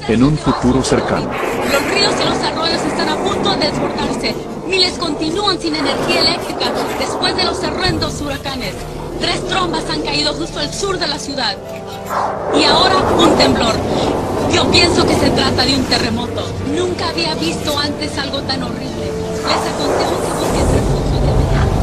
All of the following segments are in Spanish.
en un futuro cercano. Los ríos y los arroyos están a punto de desbordarse. Miles continúan sin energía eléctrica después de los horrendos huracanes. 3 trombas han caído justo al sur de la ciudad. Y ahora un temblor. Yo pienso que se trata de un terremoto. Nunca había visto antes algo tan horrible. Les aconsejo que busquen refugio de inmediato.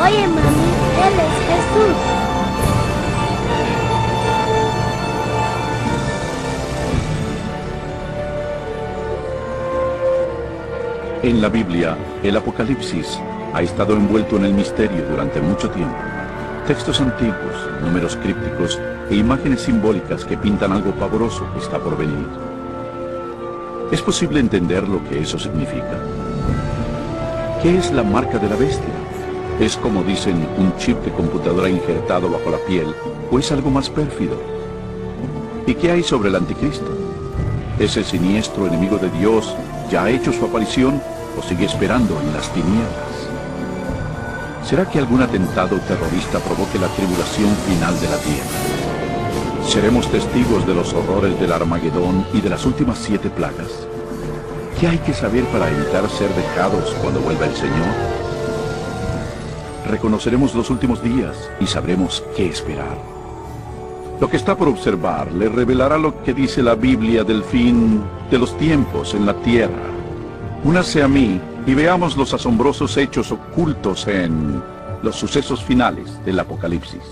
Oye, mami, Él es Jesús. En la Biblia, el Apocalipsis ha estado envuelto en el misterio durante mucho tiempo. Textos antiguos, números crípticos e imágenes simbólicas que pintan algo pavoroso que está por venir. ¿Es posible entender lo que eso significa? ¿Qué es la marca de la bestia? ¿Es, como dicen, un chip de computadora injertado bajo la piel, o es algo más pérfido? ¿Y qué hay sobre el anticristo? ¿Es el siniestro enemigo de Dios ya ha hecho su aparición o sigue esperando en las tinieblas? ¿Será que algún atentado terrorista provoque la tribulación final de la tierra? ¿Seremos testigos de los horrores del Armagedón y de las últimas 7 plagas? ¿Qué hay que saber para evitar ser dejados cuando vuelva el Señor? Reconoceremos los últimos días y sabremos qué esperar. Lo que está por observar le revelará lo que dice la Biblia del fin de los tiempos en la tierra. Únase a mí y veamos los asombrosos hechos ocultos en los sucesos finales del Apocalipsis.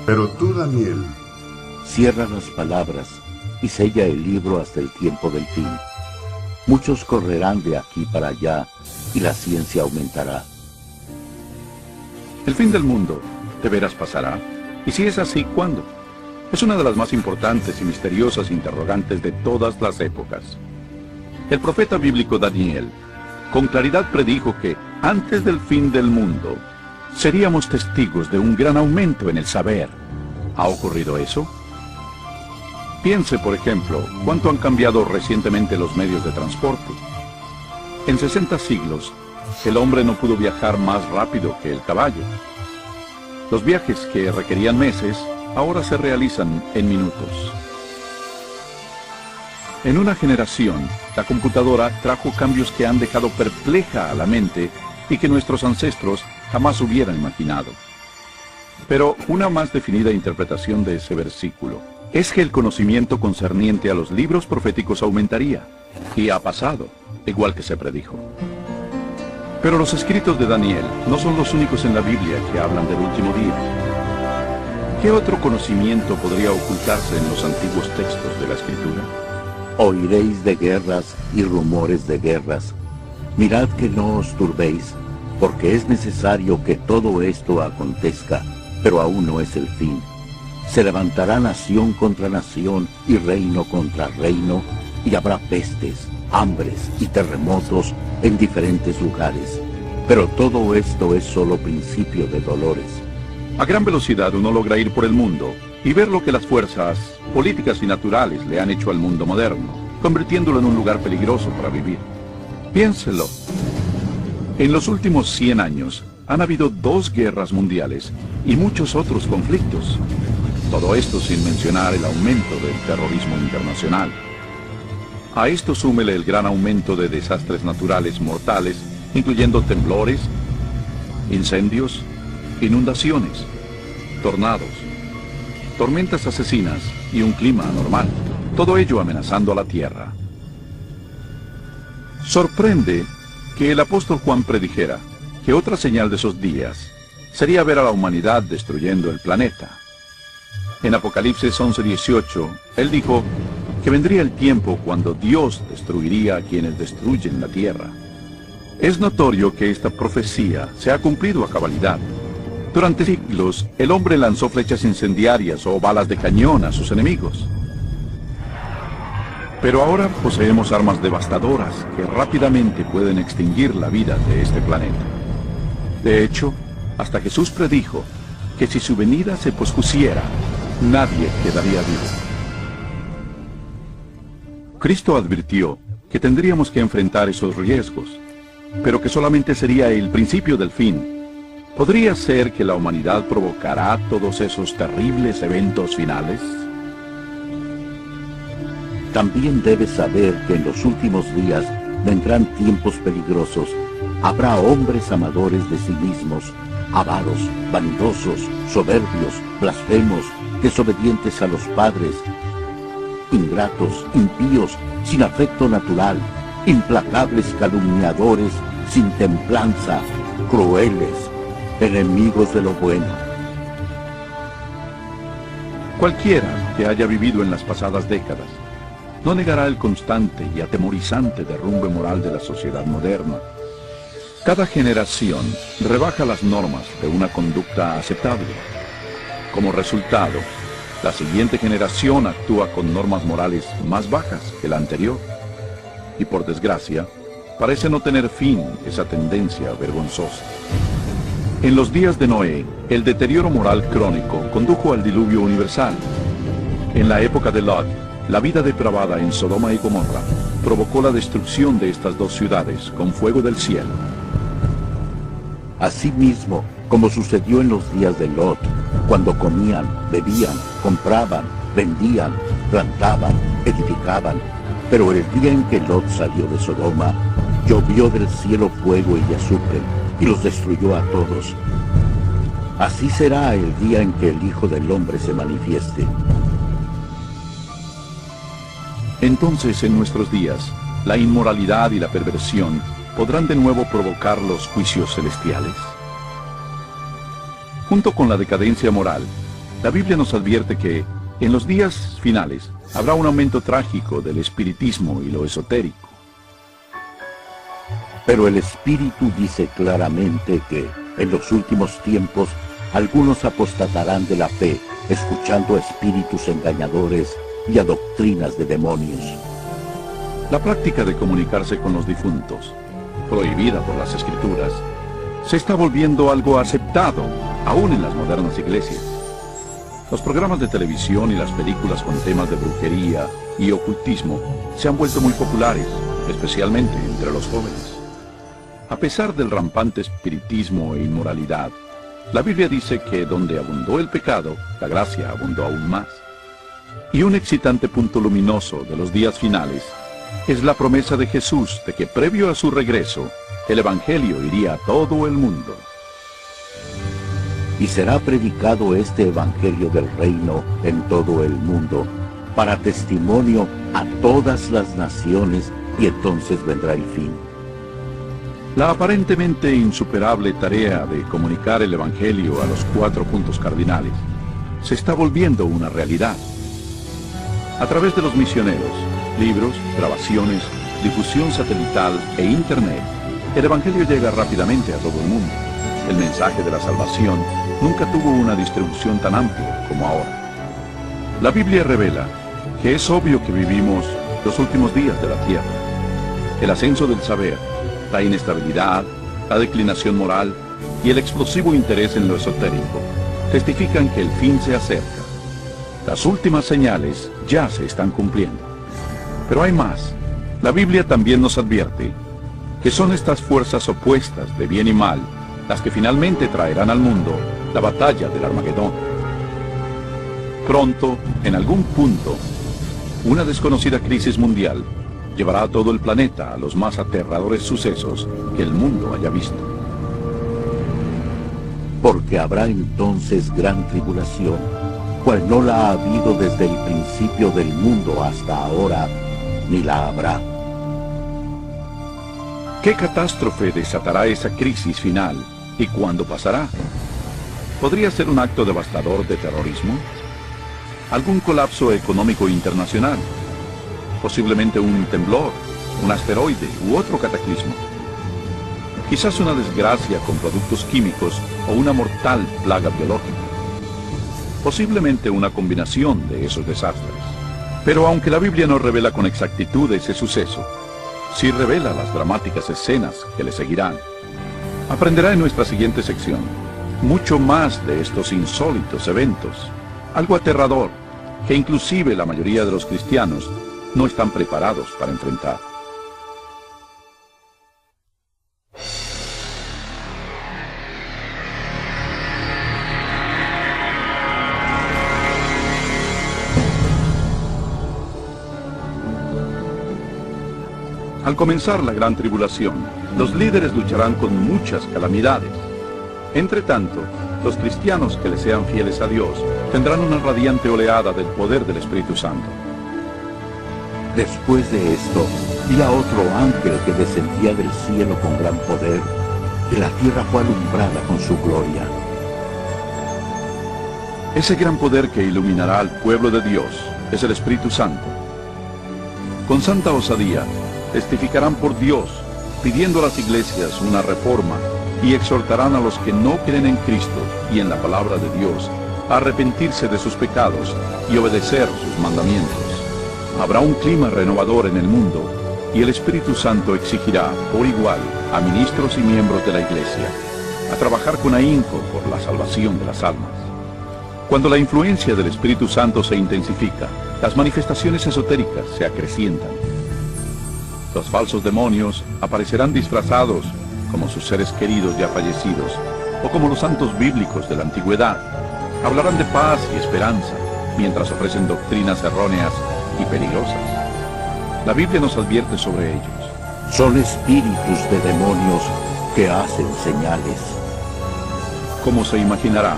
Pero tú, Daniel, Cierra las palabras y sella el libro hasta el tiempo del fin. Muchos correrán de aquí para allá y la ciencia aumentará. El fin del mundo, ¿de veras pasará? Y si es así, ¿cuándo? Es una de las más importantes y misteriosas interrogantes de todas las épocas. El profeta bíblico Daniel, con claridad predijo que, antes del fin del mundo, seríamos testigos de un gran aumento en el saber. ¿Ha ocurrido eso? Piense, por ejemplo, cuánto han cambiado recientemente los medios de transporte. En 60 siglos, el hombre no pudo viajar más rápido que el caballo. Los viajes que requerían meses, ahora se realizan en minutos. En una generación, la computadora trajo cambios que han dejado perpleja a la mente y que nuestros ancestros jamás hubieran imaginado. Pero una más definida interpretación de ese versículo es que el conocimiento concerniente a los libros proféticos aumentaría, y ha pasado, igual que se predijo. Pero los escritos de Daniel no son los únicos en la Biblia que hablan del último día. ¿Qué otro conocimiento podría ocultarse en los antiguos textos de la Escritura? Oiréis de guerras y rumores de guerras. Mirad que no os turbéis, porque es necesario que todo esto acontezca, pero aún no es el fin. Se levantará nación contra nación y reino contra reino, y habrá pestes, hambres y terremotos en diferentes lugares. Pero todo esto es solo principio de dolores. A gran velocidad uno logra ir por el mundo y ver lo que las fuerzas políticas y naturales le han hecho al mundo moderno, convirtiéndolo en un lugar peligroso para vivir. Piénselo. En los últimos 100 años han habido 2 guerras mundiales y muchos otros conflictos. Todo esto sin mencionar el aumento del terrorismo internacional. A esto súmele el gran aumento de desastres naturales mortales, incluyendo temblores, incendios, inundaciones, tornados, tormentas asesinas y un clima anormal, todo ello amenazando a la Tierra. Sorprende que el apóstol Juan predijera que otra señal de esos días sería ver a la humanidad destruyendo el planeta. En Apocalipsis 11:18, él dijo que vendría el tiempo cuando Dios destruiría a quienes destruyen la tierra. Es notorio que esta profecía se ha cumplido a cabalidad. Durante siglos, el hombre lanzó flechas incendiarias o balas de cañón a sus enemigos. Pero ahora poseemos armas devastadoras que rápidamente pueden extinguir la vida de este planeta. De hecho, hasta Jesús predijo que si su venida se pospusiera, nadie quedaría vivo. Cristo advirtió que tendríamos que enfrentar esos riesgos, pero que solamente sería el principio del fin. ¿Podría ser que la humanidad provocará todos esos terribles eventos finales? También debes saber que en los últimos días vendrán tiempos peligrosos. Habrá hombres amadores de sí mismos, avaros, vanidosos, soberbios, blasfemos, desobedientes a los padres, ingratos, impíos, sin afecto natural, implacables calumniadores, sin templanza, crueles, enemigos de lo bueno. Cualquiera que haya vivido en las pasadas décadas no negará el constante y atemorizante derrumbe moral de la sociedad moderna. Cada generación rebaja las normas de una conducta aceptable. Como resultado, la siguiente generación actúa con normas morales más bajas que la anterior. Y por desgracia, parece no tener fin esa tendencia vergonzosa. En los días de Noé, el deterioro moral crónico condujo al diluvio universal. En la época de Lot, la vida depravada en Sodoma y Gomorra provocó la destrucción de estas 2 ciudades con fuego del cielo. Asimismo, como sucedió en los días de Lot, cuando comían, bebían, compraban, vendían, plantaban, edificaban, pero el día en que Lot salió de Sodoma, llovió del cielo fuego y azufre, y los destruyó a todos. Así será el día en que el Hijo del Hombre se manifieste. Entonces, en nuestros días, la inmoralidad y la perversión podrán de nuevo provocar los juicios celestiales. Junto con la decadencia moral, la Biblia nos advierte que, en los días finales, habrá un aumento trágico del espiritismo y lo esotérico. Pero el Espíritu dice claramente que, en los últimos tiempos, algunos apostatarán de la fe, escuchando a espíritus engañadores y a doctrinas de demonios. La práctica de comunicarse con los difuntos, prohibida por las Escrituras, se está volviendo algo aceptado, aún en las modernas iglesias. Los programas de televisión y las películas con temas de brujería y ocultismo se han vuelto muy populares, especialmente entre los jóvenes. A pesar del rampante espiritismo e inmoralidad, la Biblia dice que donde abundó el pecado, la gracia abundó aún más. Y un excitante punto luminoso de los días finales es la promesa de Jesús de que previo a su regreso, el Evangelio iría a todo el mundo. Y será predicado este Evangelio del reino en todo el mundo, para testimonio a todas las naciones, y entonces vendrá el fin. La aparentemente insuperable tarea de comunicar el Evangelio a los 4 puntos cardinales se está volviendo una realidad. A través de los misioneros, libros, grabaciones, difusión satelital e Internet, la El Evangelio llega rápidamente a todo el mundo. El mensaje de la salvación nunca tuvo una distribución tan amplia como ahora. La Biblia revela que es obvio que vivimos los últimos días de la tierra. El ascenso del saber, la inestabilidad, la declinación moral y el explosivo interés en lo esotérico testifican que el fin se acerca. Las últimas señales ya se están cumpliendo. Pero hay más. La Biblia también nos advierte que son estas fuerzas opuestas de bien y mal las que finalmente traerán al mundo la batalla del Armagedón. Pronto, en algún punto, una desconocida crisis mundial llevará a todo el planeta a los más aterradores sucesos que el mundo haya visto. Porque habrá entonces gran tribulación, cual no la ha habido desde el principio del mundo hasta ahora, ni la habrá. ¿Qué catástrofe desatará esa crisis final y cuándo pasará? ¿Podría ser un acto devastador de terrorismo? ¿Algún colapso económico internacional? Posiblemente un temblor, un asteroide u otro cataclismo. Quizás una desgracia con productos químicos o una mortal plaga biológica. Posiblemente una combinación de esos desastres. Pero aunque la Biblia no revela con exactitud ese suceso, sí revela las dramáticas escenas que le seguirán. Aprenderá en nuestra siguiente sección mucho más de estos insólitos eventos, algo aterrador que inclusive la mayoría de los cristianos no están preparados para enfrentar. Al comenzar la gran tribulación, los líderes lucharán con muchas calamidades. Entre tanto, los cristianos que le sean fieles a Dios tendrán una radiante oleada del poder del Espíritu Santo. Después de esto, vi a otro ángel que descendía del cielo con gran poder, y la tierra fue alumbrada con su gloria. Ese gran poder que iluminará al pueblo de Dios es el Espíritu Santo. Con santa osadía, testificarán por Dios, pidiendo a las iglesias una reforma, y exhortarán a los que no creen en Cristo y en la palabra de Dios a arrepentirse de sus pecados y obedecer sus mandamientos. Habrá un clima renovador en el mundo, y el Espíritu Santo exigirá, por igual, a ministros y miembros de la iglesia, a trabajar con ahínco por la salvación de las almas. Cuando la influencia del Espíritu Santo se intensifica, las manifestaciones esotéricas se acrecientan. Los falsos demonios aparecerán disfrazados como sus seres queridos ya fallecidos, o como los santos bíblicos de la antigüedad. Hablarán de paz y esperanza, mientras ofrecen doctrinas erróneas y peligrosas. La Biblia nos advierte sobre ellos. Son espíritus de demonios que hacen señales. Como se imaginará,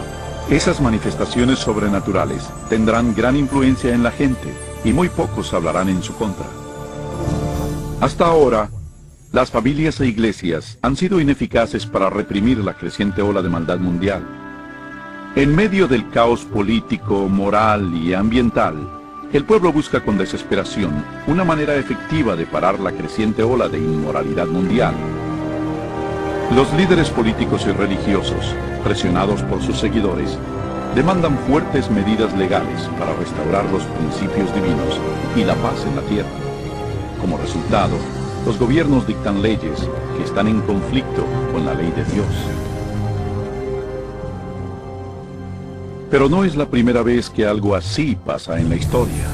esas manifestaciones sobrenaturales tendrán gran influencia en la gente, y muy pocos hablarán en su contra. Hasta ahora, las familias e iglesias han sido ineficaces para reprimir la creciente ola de maldad mundial. En medio del caos político, moral y ambiental, el pueblo busca con desesperación una manera efectiva de parar la creciente ola de inmoralidad mundial. Los líderes políticos y religiosos, presionados por sus seguidores, demandan fuertes medidas legales para restaurar los principios divinos y la paz en la tierra. Como resultado, los gobiernos dictan leyes que están en conflicto con la ley de Dios. Pero no es la primera vez que algo así pasa en la historia.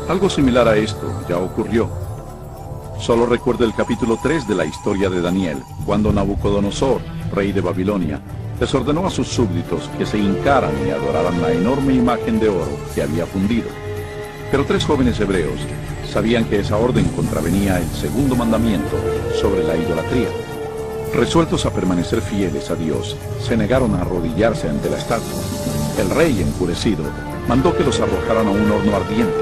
Algo similar a esto ya ocurrió. Solo recuerda el capítulo 3 de la historia de Daniel, cuando Nabucodonosor, rey de Babilonia, les ordenó a sus súbditos que se hincaran y adoraran la enorme imagen de oro que había fundido. Pero 3 jóvenes hebreos sabían que esa orden contravenía el segundo mandamiento sobre la idolatría. Resueltos a permanecer fieles a Dios, se negaron a arrodillarse ante la estatua. El rey, enfurecido, mandó que los arrojaran a un horno ardiente,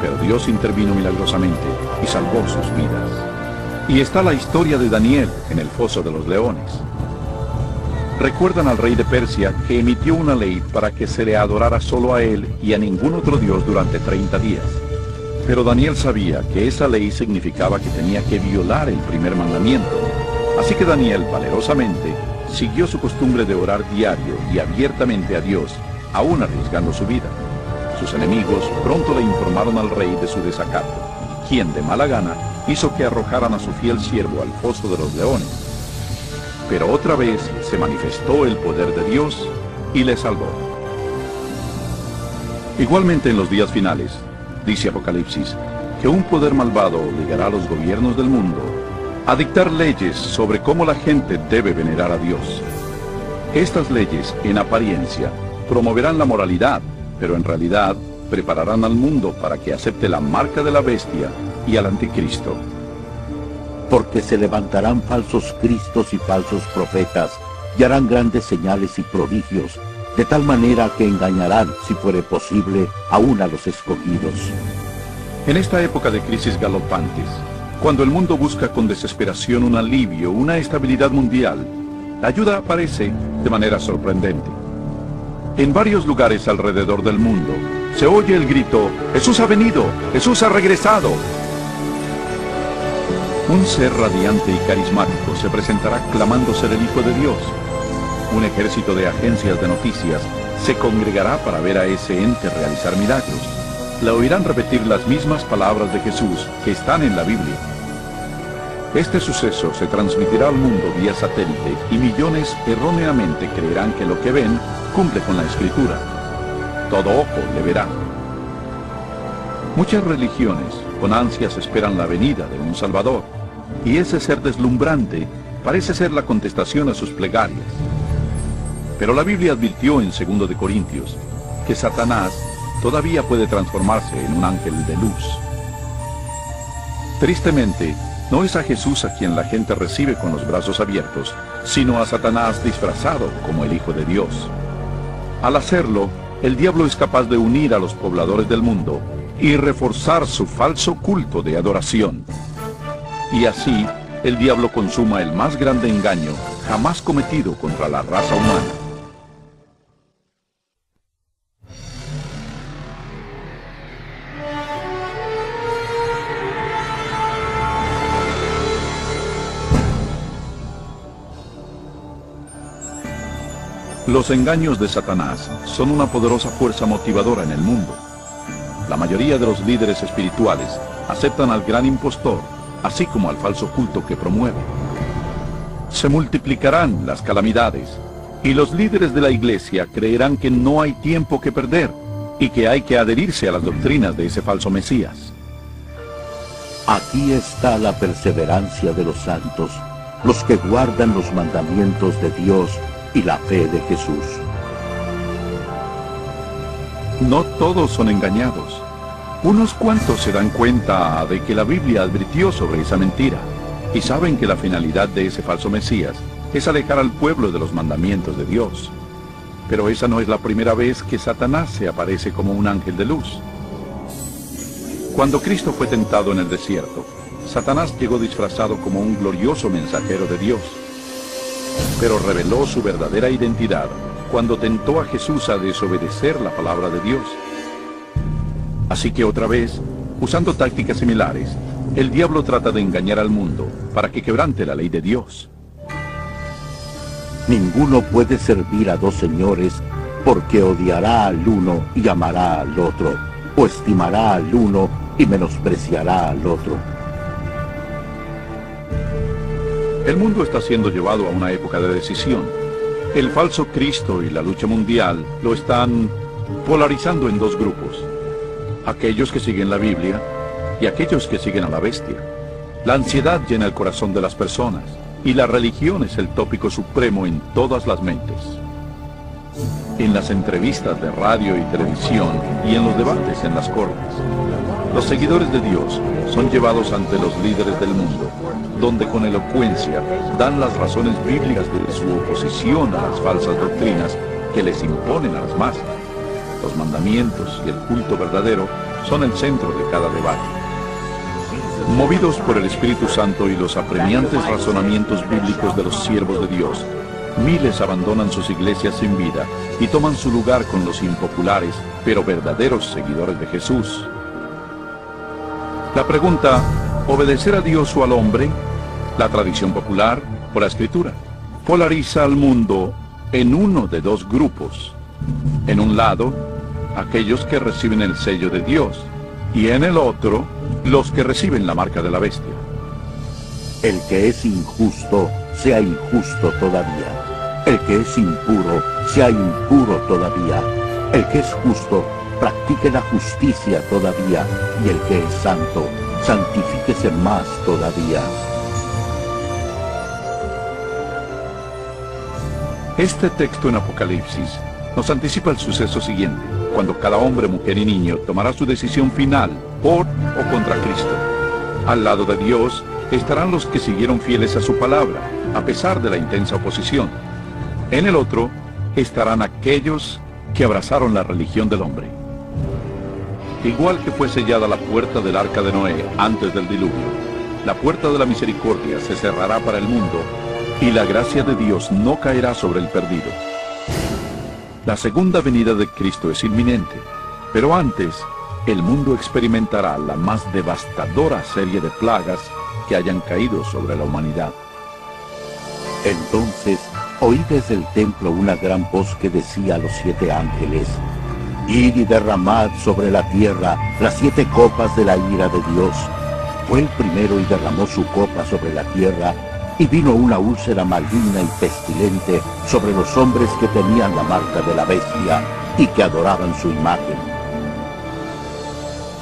pero Dios intervino milagrosamente y salvó sus vidas. Y está la historia de Daniel en el foso de los leones. Recuerdan al rey de Persia que emitió una ley para que se le adorara solo a él y a ningún otro dios durante 30 días. Pero Daniel sabía que esa ley significaba que tenía que violar el primer mandamiento. Así que Daniel, valerosamente, siguió su costumbre de orar diario y abiertamente a Dios, aún arriesgando su vida. Sus enemigos pronto le informaron al rey de su desacato, quien de mala gana hizo que arrojaran a su fiel siervo al foso de los leones. Pero otra vez se manifestó el poder de Dios y le salvó. Igualmente en los días finales, dice Apocalipsis, que un poder malvado obligará a los gobiernos del mundo a dictar leyes sobre cómo la gente debe venerar a Dios. Estas leyes, en apariencia, promoverán la moralidad, pero en realidad prepararán al mundo para que acepte la marca de la bestia y al anticristo. Porque se levantarán falsos cristos y falsos profetas, y harán grandes señales y prodigios, de tal manera que engañarán, si fuere posible, aún a los escogidos. En esta época de crisis galopantes, cuando el mundo busca con desesperación un alivio, una estabilidad mundial, la ayuda aparece de manera sorprendente. En varios lugares alrededor del mundo se oye el grito: ¡Jesús ha venido! ¡Jesús ha regresado! Un ser radiante y carismático se presentará clamando ser el Hijo de Dios. Un ejército de agencias de noticias se congregará para ver a ese ente realizar milagros. Le oirán repetir las mismas palabras de Jesús que están en la Biblia. Este suceso se transmitirá al mundo vía satélite y millones erróneamente creerán que lo que ven cumple con la Escritura. Todo ojo le verá. Muchas religiones con ansias esperan la venida de un Salvador, y ese ser deslumbrante parece ser la contestación a sus plegarias. Pero la Biblia advirtió en 2 de Corintios que Satanás todavía puede transformarse en un ángel de luz. Tristemente, no es a Jesús a quien la gente recibe con los brazos abiertos, sino a Satanás disfrazado como el Hijo de Dios. Al hacerlo, el diablo es capaz de unir a los pobladores del mundo y reforzar su falso culto de adoración. Y así, el diablo consuma el más grande engaño jamás cometido contra la raza humana. Los engaños de Satanás son una poderosa fuerza motivadora en el mundo. La mayoría de los líderes espirituales aceptan al gran impostor, así como al falso culto que promueve. Se multiplicarán las calamidades, y los líderes de la iglesia creerán que no hay tiempo que perder, y que hay que adherirse a las doctrinas de ese falso Mesías. Aquí está la perseverancia de los santos, los que guardan los mandamientos de Dios y la fe de Jesús. No todos son engañados. Unos cuantos se dan cuenta de que la Biblia advirtió sobre esa mentira y saben que la finalidad de ese falso Mesías es alejar al pueblo de los mandamientos de Dios. Pero esa no es la primera vez que Satanás se aparece como un ángel de luz. Cuando Cristo fue tentado en el desierto, Satanás llegó disfrazado como un glorioso mensajero de Dios. Pero reveló su verdadera identidad cuando tentó a Jesús a desobedecer la palabra de Dios. Así que otra vez, usando tácticas similares, el diablo trata de engañar al mundo para que quebrante la ley de Dios. Ninguno puede servir a dos señores, porque odiará al uno y amará al otro, o estimará al uno y menospreciará al otro. El mundo está siendo llevado a una época de decisión. El falso Cristo y la lucha mundial lo están polarizando en dos grupos: aquellos que siguen la Biblia y aquellos que siguen a la bestia. La ansiedad llena el corazón de las personas, y la religión es el tópico supremo en todas las mentes. En las entrevistas de radio y televisión y en los debates en las cortes, los seguidores de Dios son llevados ante los líderes del mundo, donde con elocuencia dan las razones bíblicas de su oposición a las falsas doctrinas que les imponen a las masas. Los mandamientos y el culto verdadero son el centro de cada debate. Movidos por el Espíritu Santo y los apremiantes razonamientos bíblicos de los siervos de Dios, miles abandonan sus iglesias sin vida y toman su lugar con los impopulares, pero verdaderos seguidores de Jesús. La pregunta, ¿obedecer a Dios o al hombre? ¿La tradición popular o la escritura? Polariza al mundo en uno de dos grupos. En un lado, aquellos que reciben el sello de Dios, y en el otro, los que reciben la marca de la bestia. El que es injusto, sea injusto todavía. El que es impuro, sea impuro todavía. El que es justo, practique la justicia todavía. Y el que es santo, santifíquese más todavía. Este texto en Apocalipsis nos anticipa el suceso siguiente, cuando cada hombre, mujer y niño tomará su decisión final por o contra Cristo. Al lado de Dios estarán los que siguieron fieles a su palabra, a pesar de la intensa oposición. En el otro estarán aquellos que abrazaron la religión del hombre. Igual que fue sellada la puerta del arca de Noé antes del diluvio, la puerta de la misericordia se cerrará para el mundo y la gracia de Dios no caerá sobre el perdido. La segunda venida de Cristo es inminente, pero antes, el mundo experimentará la más devastadora serie de plagas que hayan caído sobre la humanidad. Entonces oí desde el templo una gran voz que decía a los 7 ángeles: Id y derramad sobre la tierra las 7 copas de la ira de Dios. Fue el primero y derramó su copa sobre la tierra, y vino una úlcera maligna y pestilente sobre los hombres que tenían la marca de la bestia y que adoraban su imagen.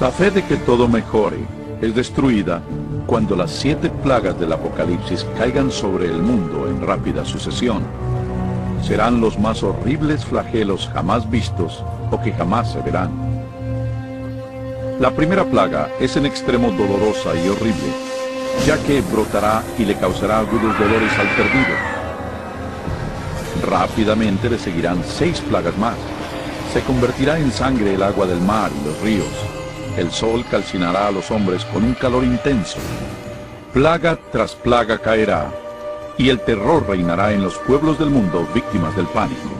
La fe de que todo mejore es destruida cuando las 7 plagas del Apocalipsis caigan sobre el mundo en rápida sucesión. Serán los más horribles flagelos jamás vistos o que jamás se verán. La primera plaga es en extremo dolorosa y horrible, ya que brotará y le causará agudos dolores al perdido. Rápidamente le seguirán 6 plagas más. Se convertirá en sangre el agua del mar y los ríos. El sol calcinará a los hombres con un calor intenso. Plaga tras plaga caerá, y el terror reinará en los pueblos del mundo víctimas del pánico.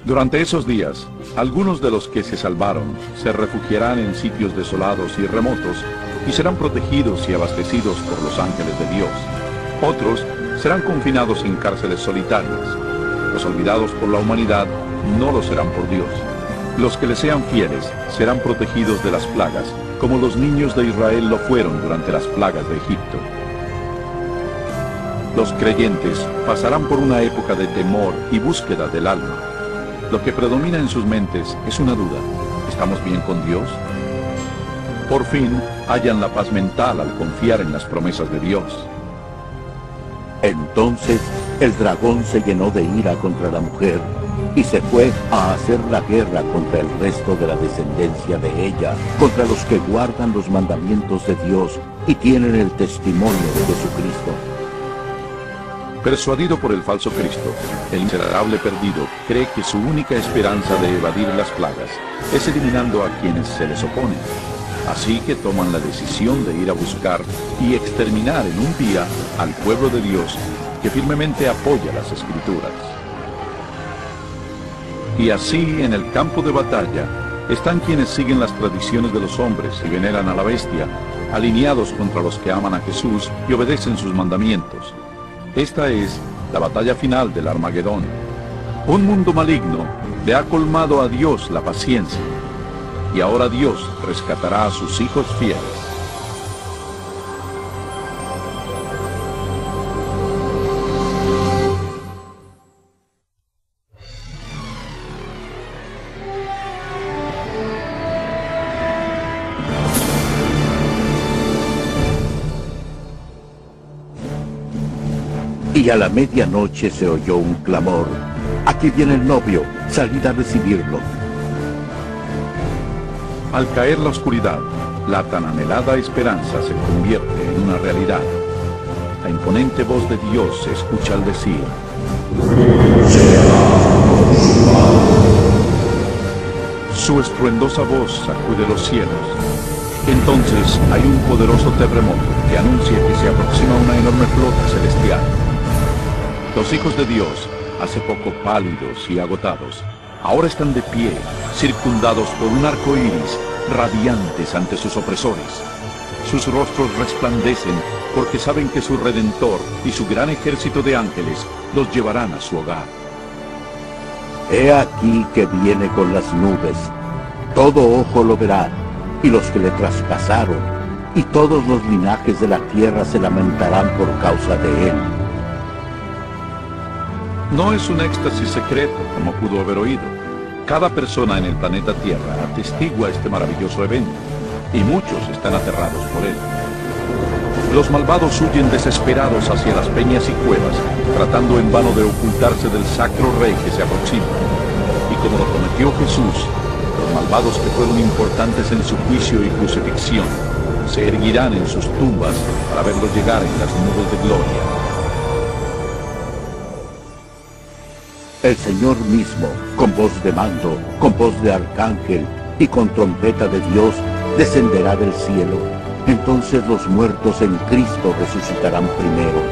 Durante esos días, algunos de los que se salvaron se refugiarán en sitios desolados y remotos y serán protegidos y abastecidos por los ángeles de Dios. Otros serán confinados en cárceles solitarias. Los olvidados por la humanidad no lo serán por Dios. Los que le sean fieles serán protegidos de las plagas, como los niños de Israel lo fueron durante las plagas de Egipto. Los creyentes pasarán por una época de temor y búsqueda del alma. Lo que predomina en sus mentes es una duda: ¿estamos bien con Dios? Por fin, hallan la paz mental al confiar en las promesas de Dios. Entonces el dragón se llenó de ira contra la mujer y se fue a hacer la guerra contra el resto de la descendencia de ella, contra los que guardan los mandamientos de Dios y tienen el testimonio de Jesucristo. Persuadido por el falso Cristo, el miserable perdido cree que su única esperanza de evadir las plagas es eliminando a quienes se les oponen. Así que toman la decisión de ir a buscar y exterminar en un día al pueblo de Dios que firmemente apoya las Escrituras. Y así, en el campo de batalla, están quienes siguen las tradiciones de los hombres y veneran a la bestia, alineados contra los que aman a Jesús y obedecen sus mandamientos. Esta es la batalla final del Armagedón. Un mundo maligno le ha colmado a Dios la paciencia, y ahora Dios rescatará a sus hijos fieles. Y a la medianoche se oyó un clamor: «Aquí viene el novio, salid a recibirlo». Al caer la oscuridad, la tan anhelada esperanza se convierte en una realidad. La imponente voz de Dios se escucha al decir: su estruendosa voz sacude los cielos. Entonces hay un poderoso terremoto que anuncia que se aproxima una enorme flota celestial. Los hijos de Dios, hace poco pálidos y agotados, ahora están de pie, circundados por un arco iris radiantes ante sus opresores. Sus rostros resplandecen porque saben que su Redentor y su gran ejército de ángeles los llevarán a su hogar. He aquí que viene con las nubes. Todo ojo lo verá, y los que le traspasaron, y todos los linajes de la tierra se lamentarán por causa de él. No es un éxtasis secreto, como pudo haber oído. Cada persona en el planeta Tierra atestigua este maravilloso evento, y muchos están aterrados por él. Los malvados huyen desesperados hacia las peñas y cuevas, tratando en vano de ocultarse del sacro rey que se aproxima. Y como lo prometió Jesús, los malvados que fueron importantes en su juicio y crucifixión, se erguirán en sus tumbas para verlos llegar en las nubes de gloria. El Señor mismo, con voz de mando, con voz de arcángel y con trompeta de Dios, descenderá del cielo. Entonces los muertos en Cristo resucitarán primero.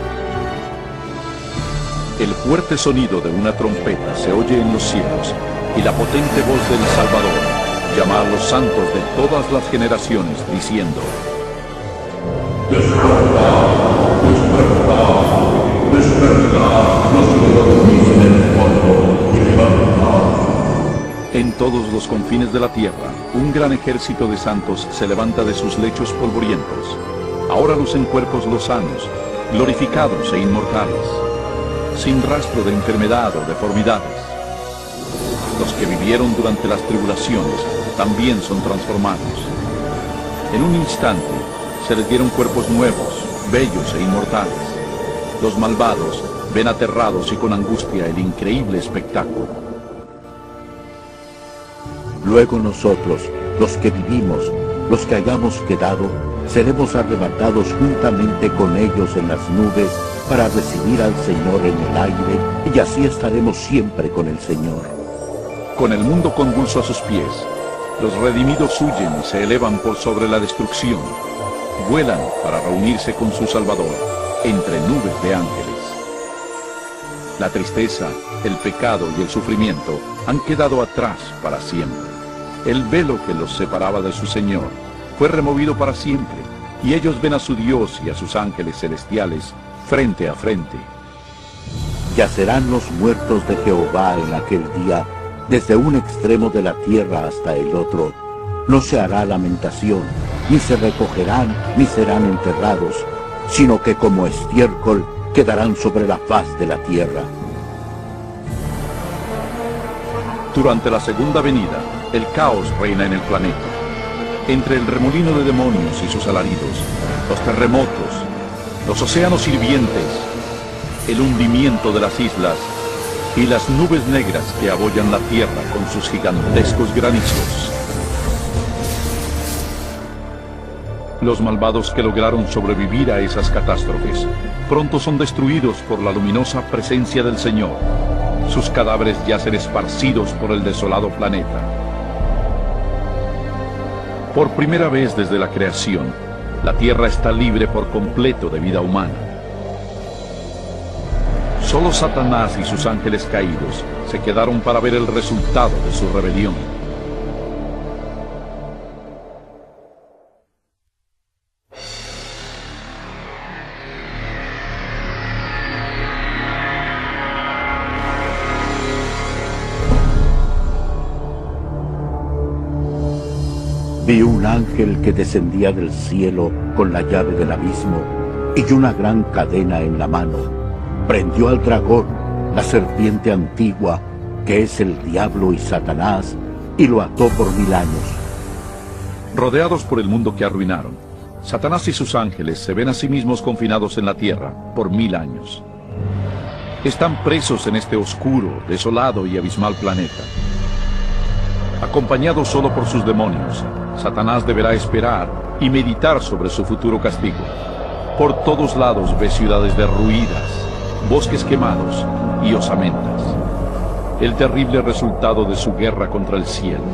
El fuerte sonido de una trompeta se oye en los cielos, y la potente voz del Salvador llama a los santos de todas las generaciones, diciendo: «Despertad, despertad, despertad, los que dormís en el polvo, y levantad». En todos los confines de la tierra, un gran ejército de santos se levanta de sus lechos polvorientos. Ahora lucen cuerpos lozanos, glorificados e inmortales, sin rastro de enfermedad o deformidades. Los que vivieron durante las tribulaciones también son transformados. En un instante se les dieron cuerpos nuevos, bellos e inmortales. Los malvados ven aterrados y con angustia el increíble espectáculo. Luego nosotros, los que vivimos, los que hayamos quedado, seremos arrebatados juntamente con ellos en las nubes para recibir al Señor en el aire, y así estaremos siempre con el Señor. Con el mundo convulso a sus pies, los redimidos huyen y se elevan por sobre la destrucción. Vuelan para reunirse con su Salvador entre nubes de ángeles. La tristeza, el pecado y el sufrimiento han quedado atrás para siempre. El velo que los separaba de su Señor fue removido para siempre, y ellos ven a su Dios y a sus ángeles celestiales frente a frente. Yacerán los muertos de Jehová en aquel día, desde un extremo de la tierra hasta el otro. No se hará lamentación, ni se recogerán, ni serán enterrados, sino que como estiércol quedarán sobre la faz de la tierra. Durante la segunda venida, el caos reina en el planeta. Entre el remolino de demonios y sus alaridos, los terremotos, los océanos hirvientes, el hundimiento de las islas y las nubes negras que abollan la tierra con sus gigantescos granizos. Los malvados que lograron sobrevivir a esas catástrofes pronto son destruidos por la luminosa presencia del Señor. Sus cadáveres yacen esparcidos por el desolado planeta. Por primera vez desde la creación, la Tierra está libre por completo de vida humana. Solo Satanás y sus ángeles caídos se quedaron para ver el resultado de su rebelión. Vi un ángel que descendía del cielo con la llave del abismo y una gran cadena en la mano. Prendió al dragón, la serpiente antigua, que es el diablo y Satanás, y lo ató por 1000 años. Rodeados por el mundo que arruinaron, Satanás y sus ángeles se ven a sí mismos confinados en la tierra por 1000 años. Están presos en este oscuro, desolado y abismal planeta. Acompañado solo por sus demonios, Satanás deberá esperar y meditar sobre su futuro castigo. Por todos lados ve ciudades derruidas, bosques quemados y osamentas. El terrible resultado de su guerra contra el cielo.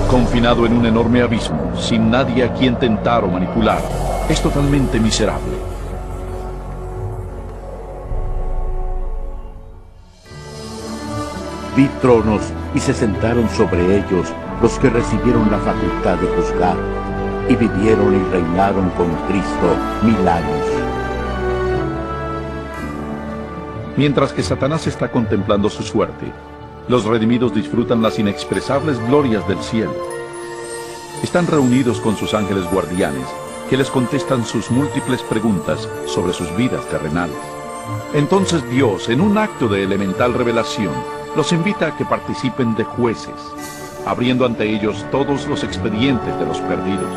Confinado en un enorme abismo, sin nadie a quien tentar o manipular, es totalmente miserable. Vi tronos y se sentaron sobre ellos, los que recibieron la facultad de juzgar y vivieron y reinaron con Cristo 1000 años. Mientras que Satanás está contemplando su suerte, los redimidos disfrutan las inexpresables glorias del cielo. Están reunidos con sus ángeles guardianes, que les contestan sus múltiples preguntas sobre sus vidas terrenales. Entonces Dios, en un acto de elemental revelación, los invita a que participen de jueces, abriendo ante ellos todos los expedientes de los perdidos.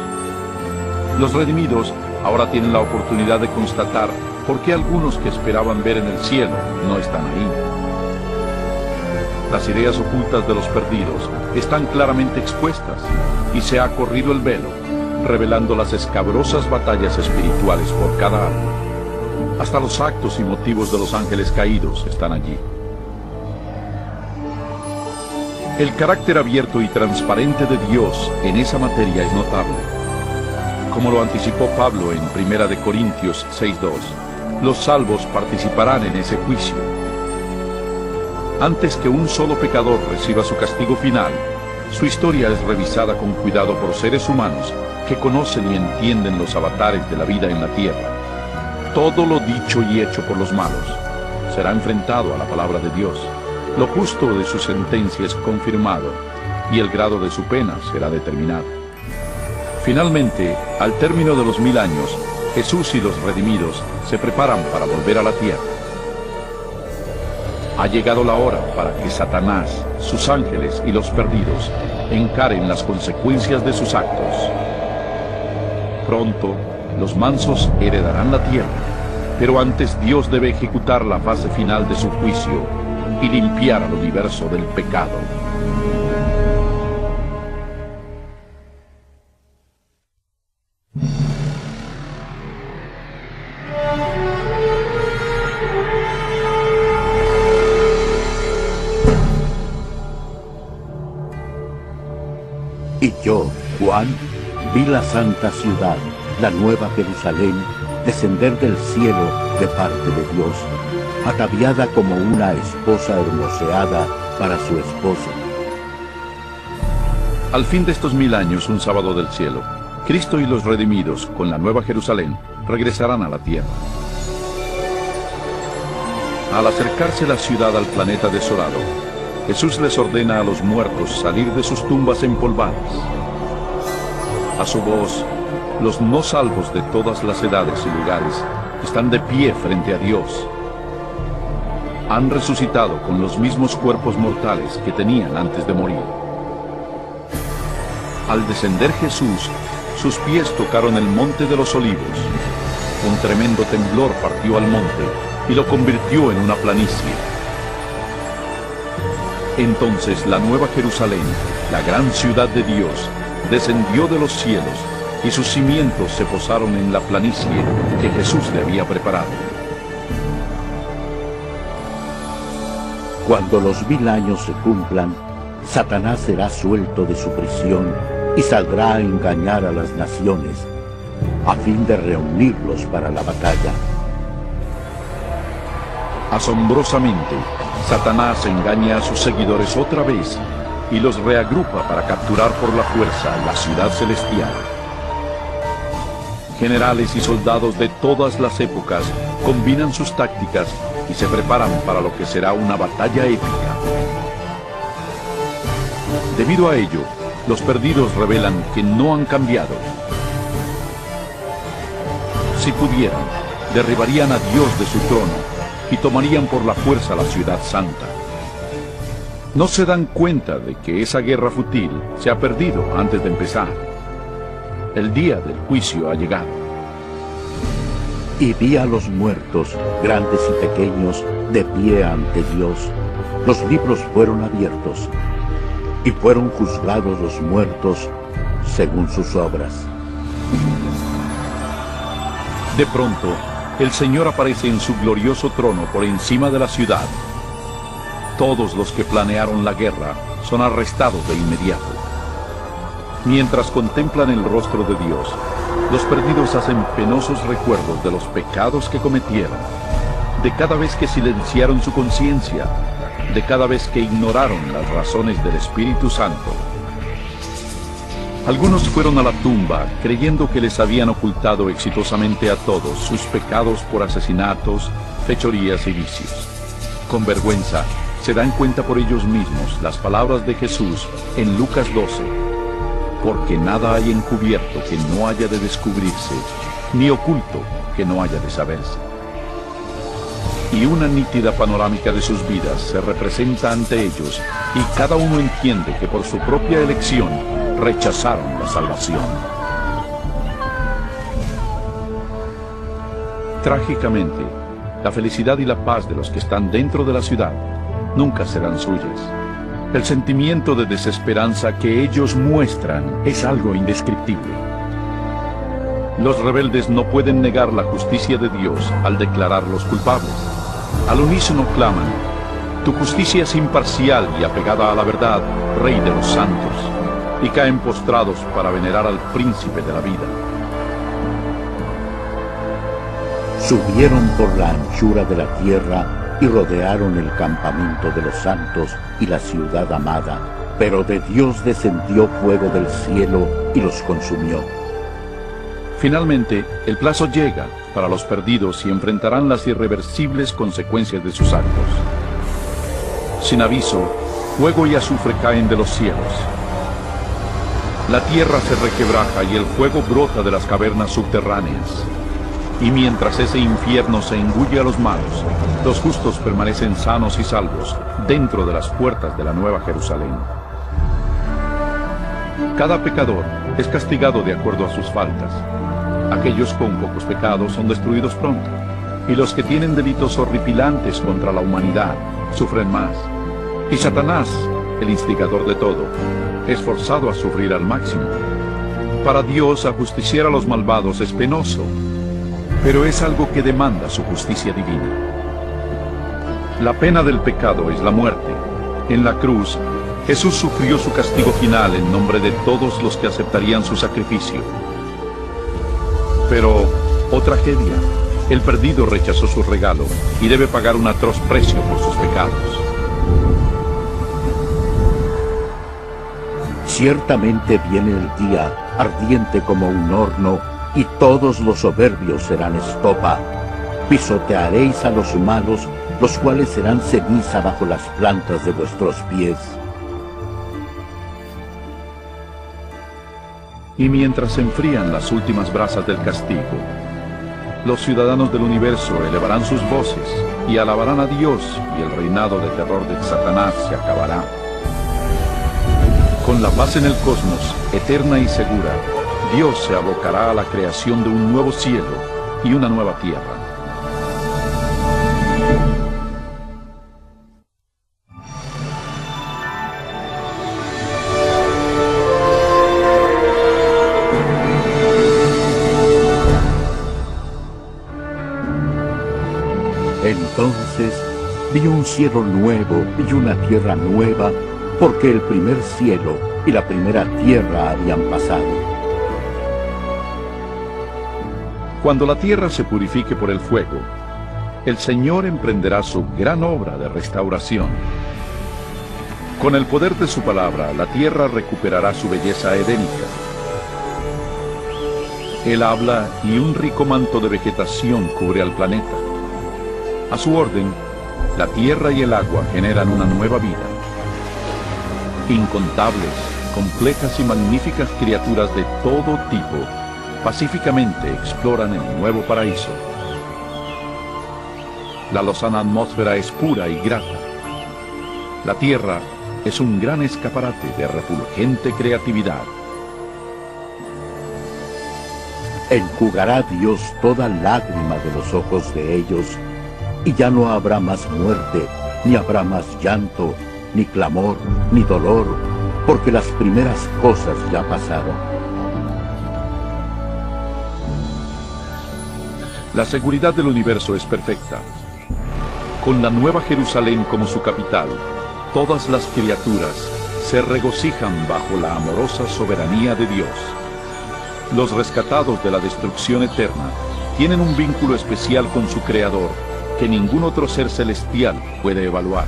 Los redimidos ahora tienen la oportunidad de constatar por qué algunos que esperaban ver en el cielo no están ahí. Las ideas ocultas de los perdidos están claramente expuestas y se ha corrido el velo, revelando las escabrosas batallas espirituales por cada alma. Hasta los actos y motivos de los ángeles caídos están allí. El carácter abierto y transparente de Dios en esa materia es notable. Como lo anticipó Pablo en 1 Corintios 6:2, los salvos participarán en ese juicio. Antes que un solo pecador reciba su castigo final, su historia es revisada con cuidado por seres humanos que conocen y entienden los avatares de la vida en la tierra. Todo lo dicho y hecho por los malos será enfrentado a la palabra de Dios. Lo justo de su sentencia es confirmado y el grado de su pena será determinado. Finalmente, al término de los 1000 años, Jesús y los redimidos se preparan para volver a la tierra. Ha llegado la hora para que Satanás, sus ángeles y los perdidos encaren las consecuencias de sus actos. Pronto, los mansos heredarán la tierra, pero antes Dios debe ejecutar la fase final de su juicio y limpiar al universo del pecado. Y yo, Juan, vi la santa ciudad, la nueva Jerusalén, descender del cielo de parte de Dios, ataviada como una esposa hermoseada para su esposo. Al fin de estos 1000 años, un sábado del cielo, Cristo y los redimidos, con la nueva Jerusalén, regresarán a la tierra. Al acercarse la ciudad al planeta desolado, Jesús les ordena a los muertos salir de sus tumbas empolvadas. A su voz, los no salvos de todas las edades y lugares están de pie frente a Dios. Han resucitado con los mismos cuerpos mortales que tenían antes de morir. Al descender Jesús, sus pies tocaron el monte de los olivos. Un tremendo temblor partió al monte y lo convirtió en una planicie. Entonces la nueva Jerusalén, la gran ciudad de Dios, descendió de los cielos y sus cimientos se posaron en la planicie que Jesús le había preparado. Cuando los 1000 años se cumplan, Satanás será suelto de su prisión y saldrá a engañar a las naciones, a fin de reunirlos para la batalla. Asombrosamente, Satanás engaña a sus seguidores otra vez y los reagrupa para capturar por la fuerza la ciudad celestial. Generales y soldados de todas las épocas combinan sus tácticas y se preparan para lo que será una batalla épica. Debido a ello, los perdidos revelan que no han cambiado. Si pudieran, derribarían a Dios de su trono y tomarían por la fuerza la ciudad santa. No se dan cuenta de que esa guerra fútil se ha perdido antes de empezar. El día del juicio ha llegado. Y vi a los muertos, grandes y pequeños, de pie ante Dios. Los libros fueron abiertos, y fueron juzgados los muertos según sus obras. De pronto, el Señor aparece en su glorioso trono por encima de la ciudad. Todos los que planearon la guerra son arrestados de inmediato. Mientras contemplan el rostro de Dios, los perdidos hacen penosos recuerdos de los pecados que cometieron, de cada vez que silenciaron su conciencia, de cada vez que ignoraron las razones del Espíritu Santo. Algunos fueron a la tumba creyendo que les habían ocultado exitosamente a todos sus pecados por asesinatos, fechorías y vicios. Con vergüenza, se dan cuenta por ellos mismos las palabras de Jesús en Lucas 12. Porque nada hay encubierto que no haya de descubrirse, ni oculto que no haya de saberse. Y una nítida panorámica de sus vidas se representa ante ellos, y cada uno entiende que por su propia elección rechazaron la salvación. Trágicamente, la felicidad y la paz de los que están dentro de la ciudad nunca serán suyas. El sentimiento de desesperanza que ellos muestran es algo indescriptible. Los rebeldes no pueden negar la justicia de Dios al declararlos culpables. Al unísono claman: tu justicia es imparcial y apegada a la verdad, Rey de los santos, y caen postrados para venerar al príncipe de la vida. Subieron por la anchura de la tierra y rodearon el campamento de los santos y la ciudad amada, pero de Dios descendió fuego del cielo y los consumió. Finalmente, el plazo llega para los perdidos y enfrentarán las irreversibles consecuencias de sus actos. Sin aviso, fuego y azufre caen de los cielos. La tierra se requebraja y el fuego brota de las cavernas subterráneas. Y mientras ese infierno se engulle a los malos, los justos permanecen sanos y salvos dentro de las puertas de la Nueva Jerusalén. Cada pecador es castigado de acuerdo a sus faltas. Aquellos con pocos pecados son destruidos pronto, y los que tienen delitos horripilantes contra la humanidad sufren más. Y Satanás, el instigador de todo, es forzado a sufrir al máximo. Para Dios, ajusticiar a los malvados es penoso, pero es algo que demanda su justicia divina. La pena del pecado es la muerte. En la cruz, Jesús sufrió su castigo final en nombre de todos los que aceptarían su sacrificio. Pero, oh tragedia, el perdido rechazó su regalo y debe pagar un atroz precio por sus pecados. Ciertamente viene el día, ardiente como un horno, y todos los soberbios serán estopa. Pisotearéis a los malos, los cuales serán ceniza bajo las plantas de vuestros pies. Y mientras se enfrían las últimas brasas del castigo, los ciudadanos del universo elevarán sus voces y alabarán a Dios, y el reinado de terror de Satanás se acabará. Con la paz en el cosmos, eterna y segura, Dios se abocará a la creación de un nuevo cielo y una nueva tierra. Entonces vi un cielo nuevo y una tierra nueva, porque el primer cielo y la primera tierra habían pasado. Cuando la tierra se purifique por el fuego, el Señor emprenderá su gran obra de restauración. Con el poder de su palabra, la tierra recuperará su belleza edénica. Él habla y un rico manto de vegetación cubre al planeta. A su orden, la tierra y el agua generan una nueva vida. Incontables, complejas y magníficas criaturas de todo tipo pacíficamente exploran el nuevo paraíso. La lozana atmósfera es pura y grata. La tierra es un gran escaparate de refulgente creatividad. Enjugará Dios toda lágrima de los ojos de ellos, y ya no habrá más muerte, ni habrá más llanto, ni clamor, ni dolor, porque las primeras cosas ya pasaron. La seguridad del universo es perfecta. Con la Nueva Jerusalén como su capital, todas las criaturas se regocijan bajo la amorosa soberanía de Dios. Los rescatados de la destrucción eterna tienen un vínculo especial con su Creador que ningún otro ser celestial puede evaluar.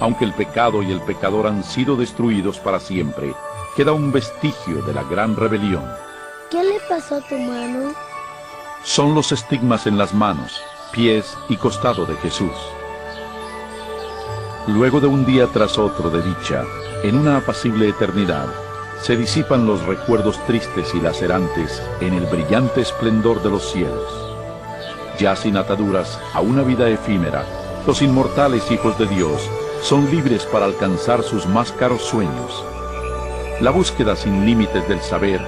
Aunque el pecado y el pecador han sido destruidos para siempre, queda un vestigio de la gran rebelión. ¿Qué le pasó a tu mano? Son los estigmas en las manos, pies y costado de Jesús. Luego de un día tras otro de dicha, en una apacible eternidad, se disipan los recuerdos tristes y lacerantes en el brillante esplendor de los cielos. Ya sin ataduras a una vida efímera, los inmortales hijos de Dios son libres para alcanzar sus más caros sueños. La búsqueda sin límites del saber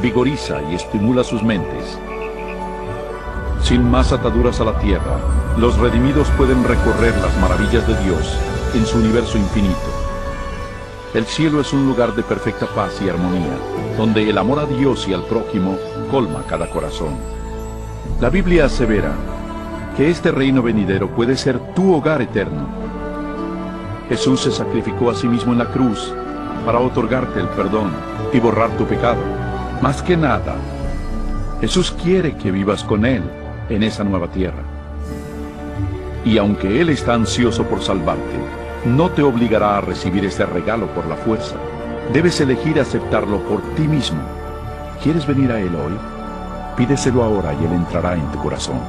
vigoriza y estimula sus mentes. Sin más ataduras a la tierra, los redimidos pueden recorrer las maravillas de Dios en su universo infinito. El cielo es un lugar de perfecta paz y armonía, donde el amor a Dios y al prójimo colma cada corazón. La Biblia asevera que este reino venidero puede ser tu hogar eterno. Jesús se sacrificó a sí mismo en la cruz para otorgarte el perdón y borrar tu pecado. Más que nada, Jesús quiere que vivas con Él en esa nueva tierra. Y aunque Él está ansioso por salvarte, no te obligará a recibir este regalo por la fuerza. Debes elegir aceptarlo por ti mismo. ¿Quieres venir a Él hoy? Pídeselo ahora y Él entrará en tu corazón.